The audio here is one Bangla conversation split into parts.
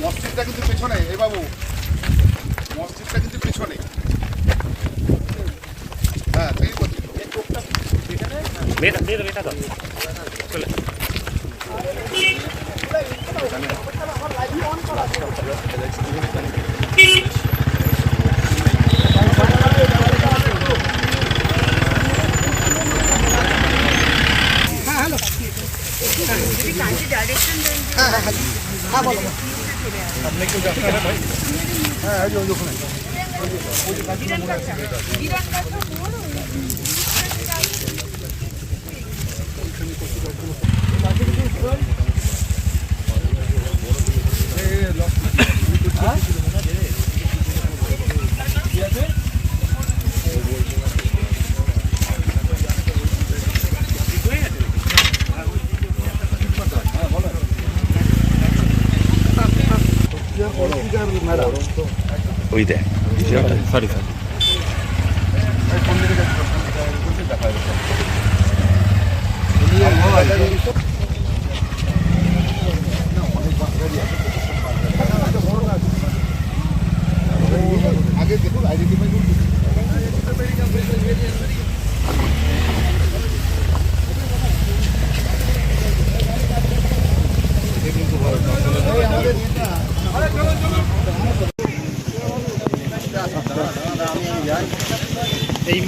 মসজিদটা কিন্তু পেছনে, এই বাবু মসজিদটা কিন্তু পেছনে। হ্যাঁ ঠিক বলছি। বেটা তো চলে ওই দেখ সরি আগে দেখুন আইডেন্টিফাই করুন। এই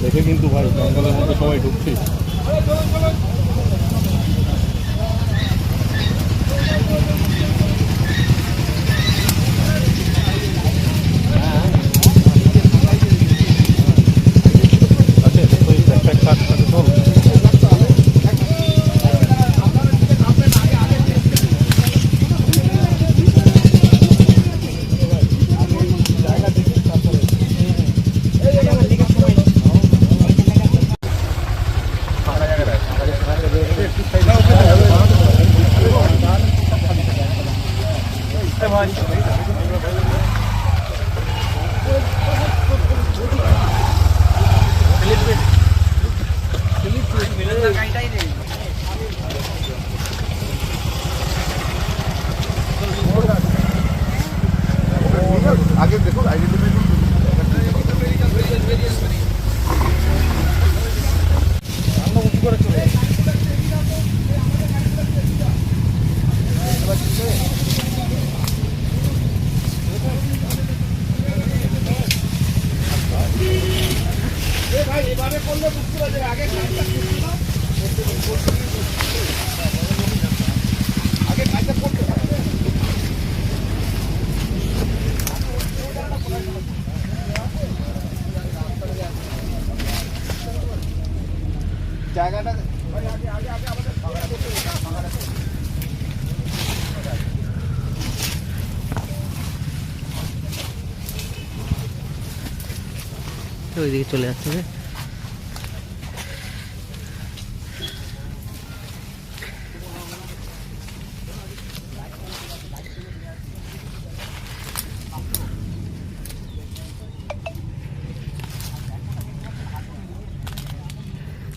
দেখে কিন্তু ভাই জঙ্গলের মধ্যে সবাই ঢুকছে। আগে দেখুন আইডেন্টিফাই করুন। ভাই এবারে করলে বুঝতে পারবে আগে আগে কাজটা করতে হবে। জায়গাটা ওইদিকে চলে যাচ্ছে।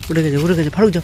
উঠে গেছে ফারুক যা